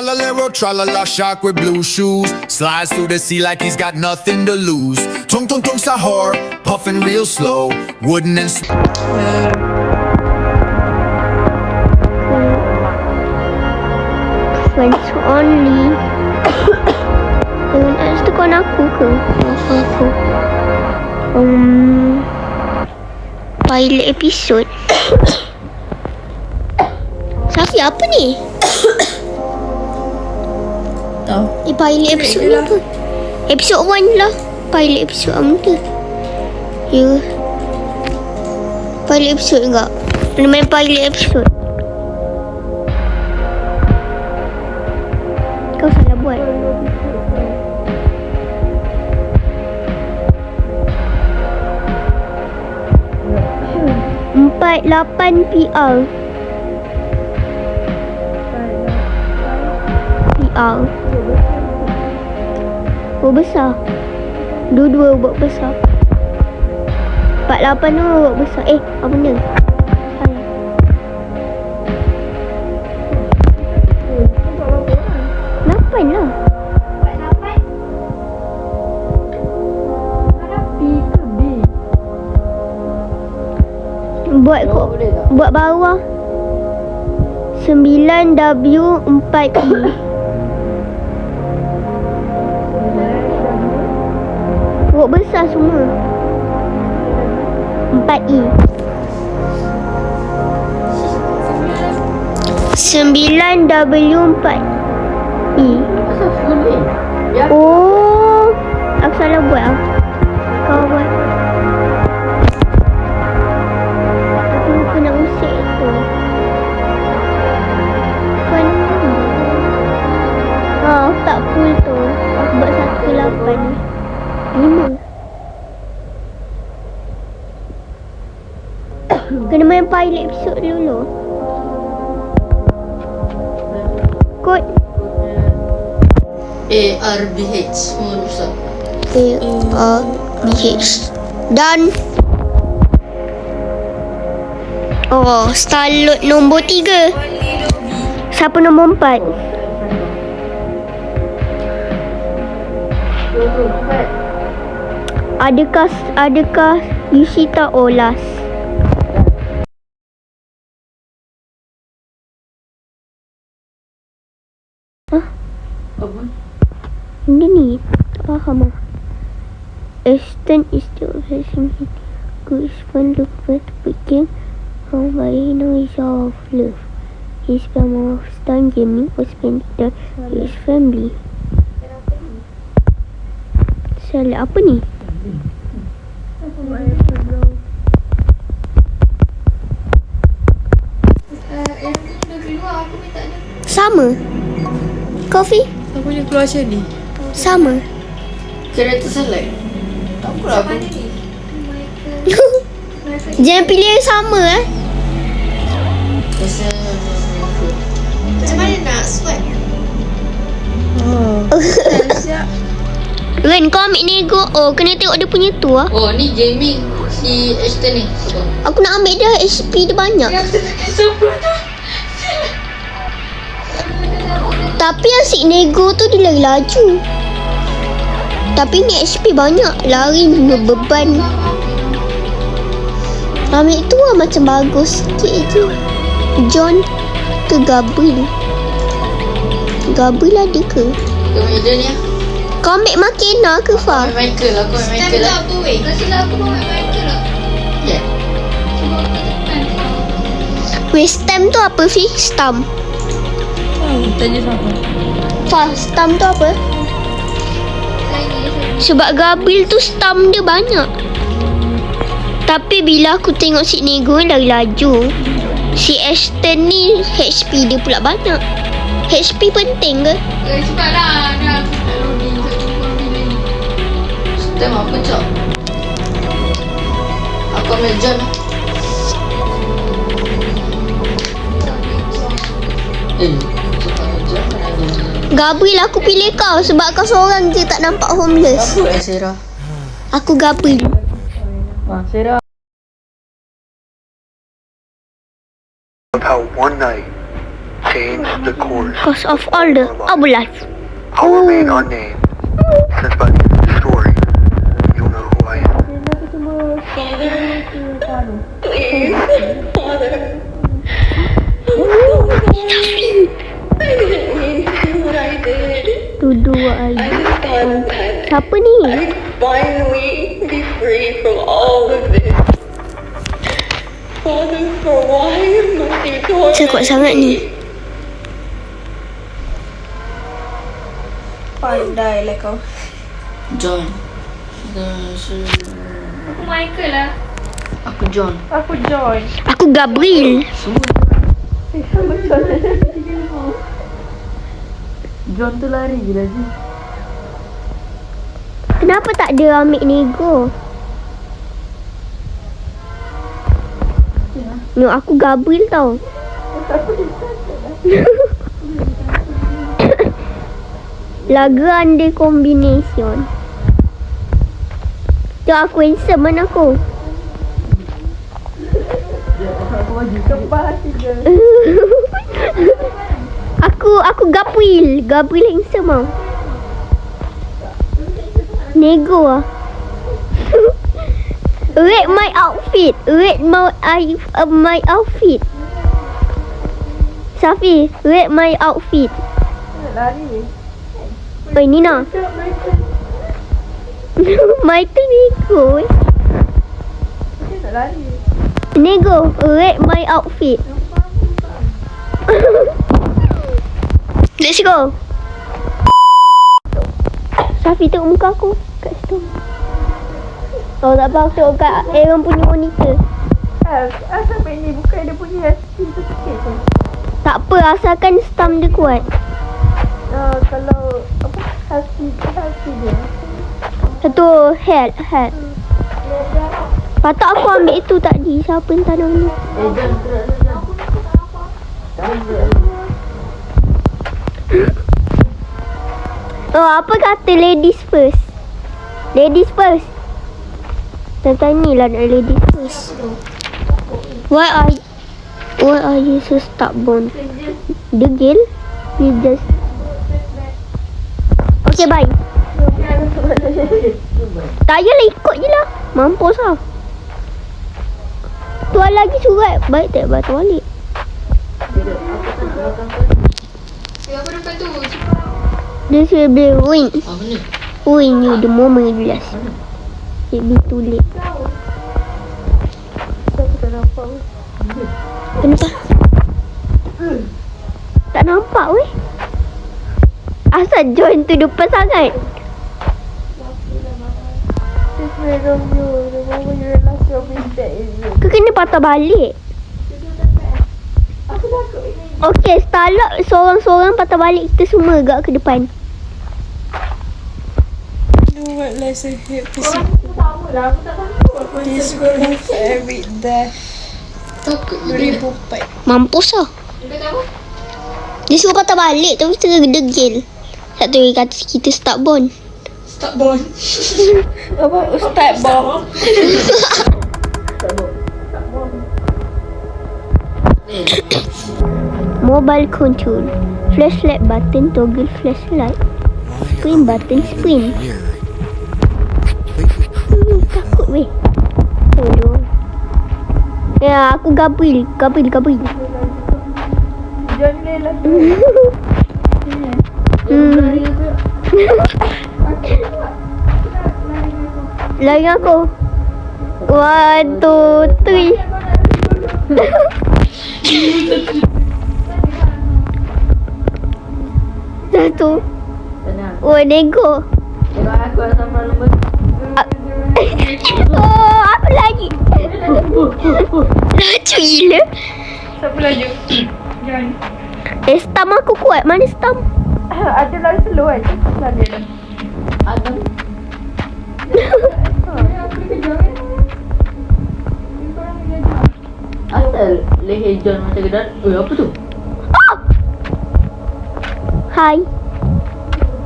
Tralalero, tralala, shark with blue shoes. Slides through the sea like he's got nothing to lose. Tung tung tung sahur, puffing real slow. Wooden and Friends only. Dengan Alex tu kawan aku ke? Aku. Pilot episode. Safi, apa ni? Tahu. Pilot episode ni apa? Episode 1 lah. Pilot episode apa? Ya. Pilot episode enggak? Mana main pilot episode? Kau salah buat. Empat 8 PR. Buat besar. Dua-dua buat besar. 48 tu buat besar. Apa benda? Salah. Lapan lah. Buat kok. Buat bawah. 9W4E. Buat besar semua. 4E. 9W4E. Oh, aku salah buat lah. Kau buat. Aku lupa nak usik tu. Kan? Aku tak full tu. Aku buat 18. 5. Kena main pilot episode dulu. Kod ARBH semua rusak. ARBH. Dan Starlord nombor 3. Siapa nombor 4? Adakah Yushita Olas? Apa? Benda ni tak faham lah. Ashton is still facing him. Good fun look at the begin. How very noise of love. He spent more of his time gaming or spending time with his family. Salah apa ni? Sama. Coffee? Aku punya keluar macam ni. Sama. Kereta salah. Tak apa lah aku. Jangan pilih yang sama Biasa. Macam mana nak swipe? Siap. Ren, kau ambil nego. Kena tengok dia punya tu lah. Oh, ni gaming si Ashton ni. Aku nak ambil dia, HP dia banyak. Tapi yang si nego tu dia lari laju. Tapi ni HP banyak. Lari beban. Ambil tu lah macam bagus sikit je. John ke Gabriel? Gabriel ada ke? Kau main dia ni lah. Kau ambil Makena ke Fah? Kau main Michael lah. Kau main Michael lah. apa weh? Kasihlah aku bawa Michael lah. Ya. Cuba aku tekan. Weh, stamp tu apa Fi? Stamp. Tanya siapa? Fah, stamp tu apa? Sebab Gabriel tu stamp dia banyak. Tapi bila aku tengok si Nego lari laju. Si Ashton ni HP dia pula banyak. HP penting ke? Cepatlah. Dah aku tak loading. Tak tunggu loading lagi. Stem apa cak? Aku ambil John lah. Cepat John mana ada. Gabriel, aku pilih kau sebab kau seorang je tak nampak homeless. Apa Sarah? Aku Gabriel. Sarah. Of how one night changed the course. Cause of all the life. I'll remain unnamed. Since by the end of the story, you'll know who I am. Tuduh aja. Siapa ni? Finally be free from all of this. Father, for why must you torment Saya kuat sangat ni. Pandai lah kau. John. Aku Michael lah. Aku John. Aku Joy. Aku Gabriel. John tu lari je lah je. Kenapa tak ada ambil nego? No, aku Gabriel tau. Lagu under combination. Tu aku handsome mana aku? Aku Gabriel. Gabriel handsome tau. Nego lah. Rate my outfit. Rate my outfit. Safi, rate my outfit. Lari. Oh, ini nak. Michael nego. Nak lari. Nego, rate my outfit. Let's go. Safi tengok muka aku kat situ. Oh, tak apa, aku tengok kat Aaron punya monitor. Sampai ni bukan dia punya skill tu sikit je. Tak apa, asalkan stamp dia kuat. Kalau apa hati dia. Satu head. Patut aku ambil itu tadi. Siapa yang tanam ni? Oh, apa kata ladies first? Ladies first. Tanya lah nak ladies first. Why are you so stubborn? Degil? You just... Okay, bye. Tak payahlah ikut je lah. Mampus lah. Tuan lagi surat. Baik tak batu balik. Apa depan tu? This will be win. Mana? Win you the moment you last. It be too late. Kenapa? Tak nampak weh. Asal join tu depan sangat. Kau kena patah balik. Okay, Starlock seorang-seorang patah balik. Kita semua agak ke depan. Do what lesson hit this will have every death. Takut je dia. 2004. Mampus lah. Dia kata apa? Dia suruh patah balik tapi kita degil. Satu dia kata kita start bond. Start bond. Apa? Start bond. Mobile control. Flashlight button toggle flashlight. Sprint button sprint. Takut weh. Tolong. Ya, aku Gabriel. John Lela. Lagi aku. 1, 2, 3. Satu. Oh, nego. Tengok aku ada sampai nombor. Oh, apa lagi? Laju gila. Siapa laju? John. Stamp aku kuat. Mana stamp? Ada lari slow kan? Lari lah. Adam. Asal leher John macam gedan. Oh, apa tu? Oh! Hai.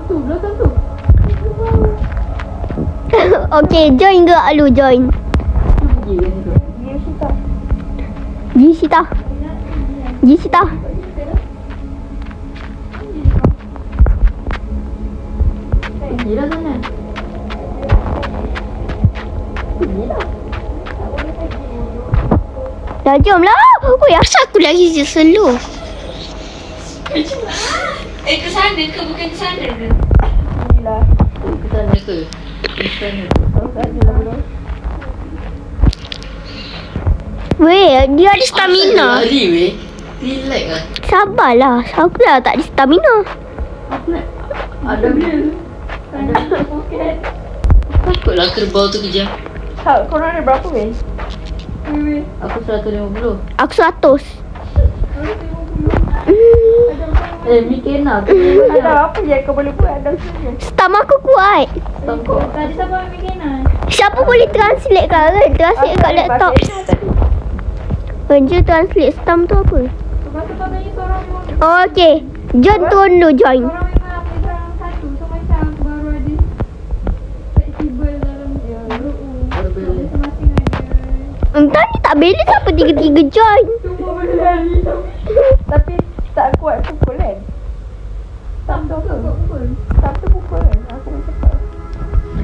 Tu belakang tu. Okay, join ke lu join? Tu pergi kan situ. Jisita. Dah jom lah. Ui, asal aku lagi je slow. Ke sana ke? Bukan ke sana ke? Ke sana ke? Ke sana ke? Weh, dia ada stamina. Lari weh. Relax lah. Sabarlah. Aku lah tak ada stamina. Ada Takutlah kerbau tu kejam. korang ada berapa weh? Aku 150. Aku 100. Mikena tu ada apa je kau boleh buat dalam sini? Stam aku kuat. Tadi siapa Mikena? Siapa boleh translate kan? Translate kat laptop. Kerja translate stam tu apa? Lepas tu katanya seorang memang Oh, okay. John turun dulu join. Orang memang pegang satu. So macam baru ada fleksibel dalam group. Masing-masing ada. Entah ni tak balance apa tiga-tiga join. Semua boleh lari. Tapi tak kuat pukul kan? Tak pukul. Satu pukul kan? Aku boleh cepat.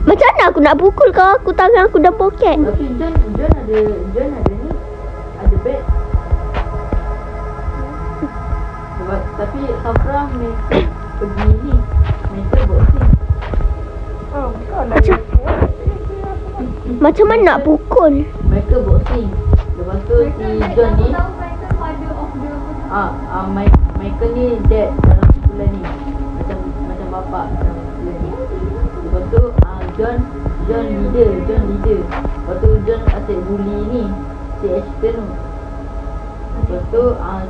Macam mana aku nak pukul kau? Aku tangan aku dah poket. Tapi John ada ni. Ada beg. Sebab tapi Safra mereka pergi ni. Mereka boxing. Oh, kau lah. Macam mana nak pukul? Mereka boxing. Lepas tu si John ni Michael ni dad dalam sekolah ni. Macam bapak dalam sekolah ni. Lepas tu John leader. Lepas tu John asyik bully ni si Ashton tu. Lepas tu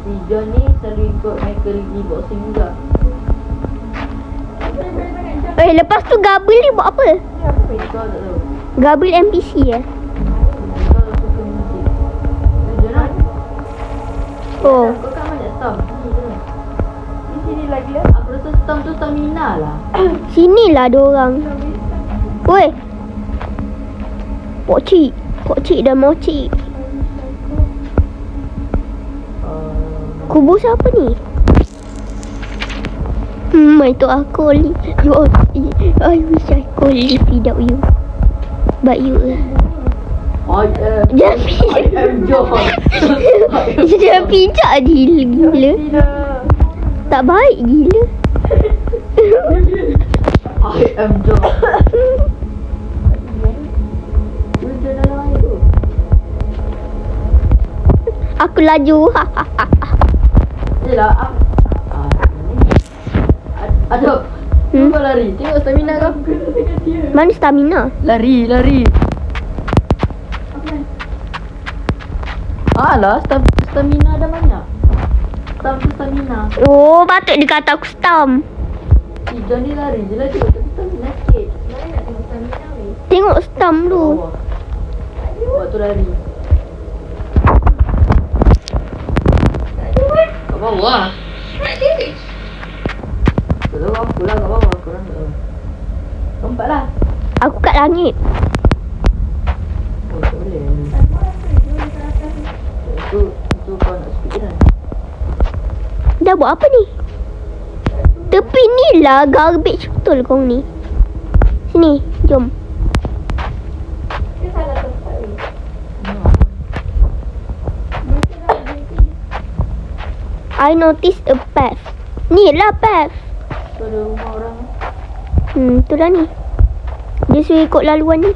si John ni selalu ikut Michael pergi boxing juga. Lepas tu Gabriel ni buat apa? Kau tak tahu. Gabriel NPC Kau suka muzik. John lah. Oh. Kau kan banyak stamp. Di sini lagi lah. Aku rasa stamp tu stamina lah. Sinilah ada orang. Weh. Pokcik dan mocik. Kubur siapa ni? Itu aku only. I wish I could live without you. But you. Jangan John. Jangan pijak gila. Tak baik gila. I am John. John dalam air tu. Aku laju. Yelah. Ada. Kau lari. Tengok stamina kau. Mana stamina? Lari. Alah, stamina ada banyak. Stamina. Oh, patut dia kata aku stam. Si John ni lari je lah tu. Tapi stamina sikit. Lari nak tengok stamina weh. Tengok stam tu. Waktu lari. Kat bawah. Tak tahu aku lah kat bawah. Korang tak tahu. Lompat lah. Aku kat langit. Oh, tak boleh. Itu kau nak speedrun. Dah buat apa ni? Tepi ni lah garbage betul kau ni. Sini, jom. I noticed a path. Ni lah path. Tu ada rumah orang. Tu lah ni. Dia suruh ikut laluan ni.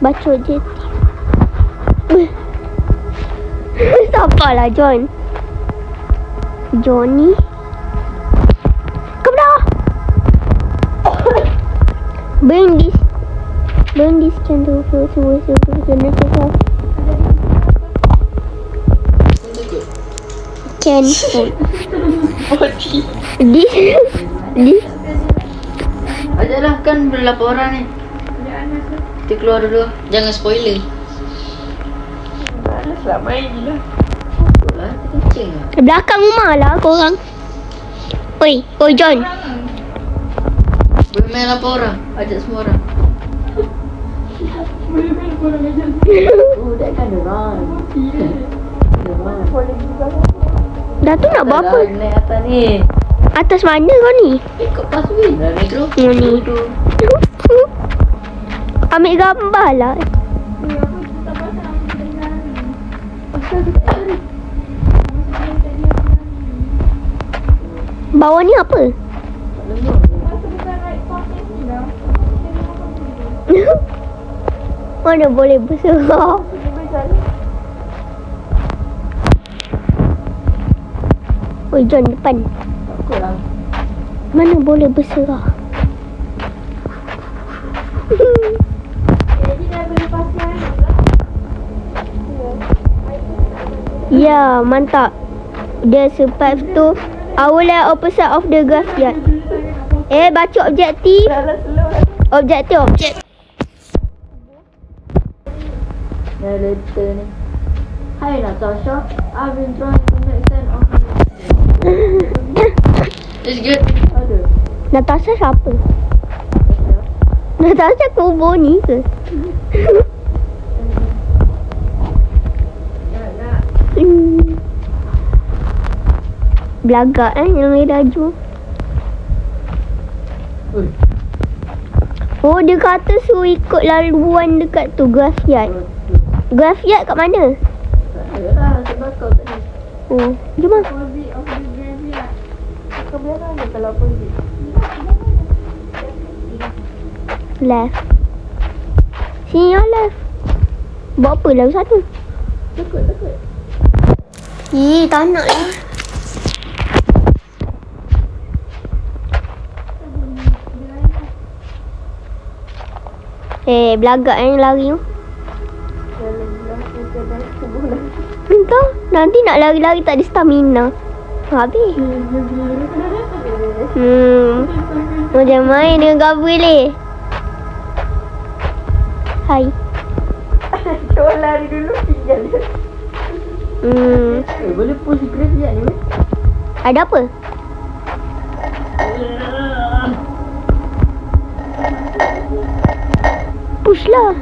Bacot je. Sabarlah John. Johnny. Come down. Bring this candle first. Candle. This. Ajaklah kan berapa orang ni. Kita keluar dulu. Jangan spoiler. Selamat main je lah. Lah, kencing lah. Belakang rumah lah korang. Oi John. Boleh main 8 orang. Ajak semua orang. Oh, that kind of run. Dah tu nak buat apa? Naik atas ni. Atas mana kau ni? Ikut pathway lah Negro. Ni. Ambil gambar lah. Bawah ni apa? Mana boleh berserah? Oi, John depan. Takutlah. Mana boleh berserah? Jadi dah berlepas kan? Ya, mantap. Dia survive tu. Awalnya opposite of the graveyard. Baca objektif. Objektif. Dah letter ni. Hi Natasha, I've been trying to make sense of It's good. Ada. Natasha siapa? Natasha kubur ni ke? Belagak yang main laju. Oi. Oh, dia kata suruh ikut laluan dekat tu, graveyard. Graveyard kat mana? Tak ada lah, sebab kau tadi. Oh, jom lah. Opposite of the graveyard. Kau biar ada kalau opposite. Left. Sini yang left. Buat apa lalu satu? Takut. Tak nak lah. Belagak lari tu. Entah, nanti nak lari-lari tak ada stamina. Habis. Macam main dengan Gabriel ni. Hai. Cuba lari dulu, tinggal dia. Boleh push graveyard ni. Ada apa? Push lah.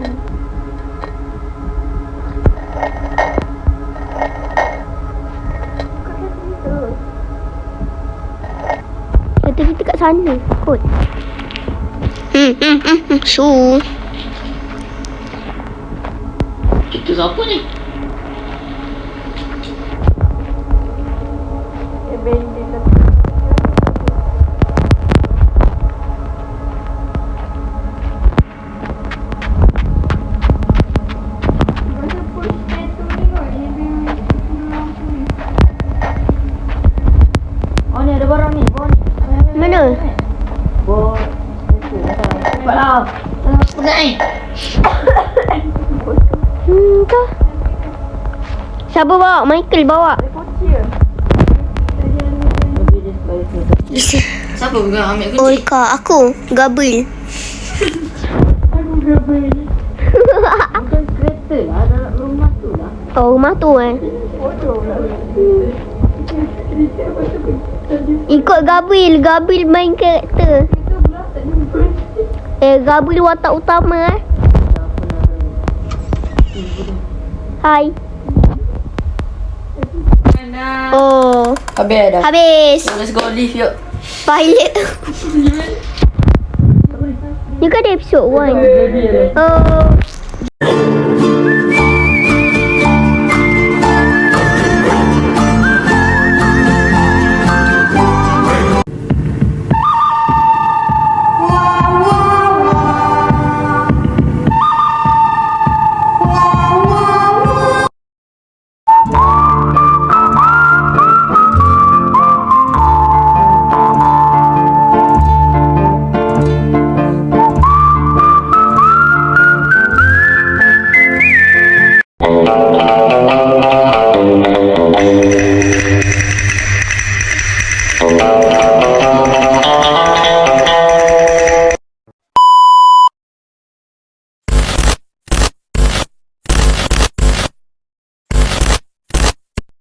Kata kita kat sana kot. Su. Itu siapa ni? Masa push statue ni kot. Dia punya lampu ni. Oh ni ada barang ni, bawah ni. Mana? Bawah. Cepatlah. Penat ni. Entah. Siapa bawa? Michael bawa. Lebih dia sebaik. Siapa pegang ambil kunci? Olka, aku. Gabriel. Bukan kereta lah, dalam rumah tu lah. Oh, rumah tu Ikut Gabriel. Gabriel main karakter. Gabriel watak utama Hai. Oh, Habis dah. habis. So, let's go leave yuk. Pilot. Ni kan ada episode 1. Oh.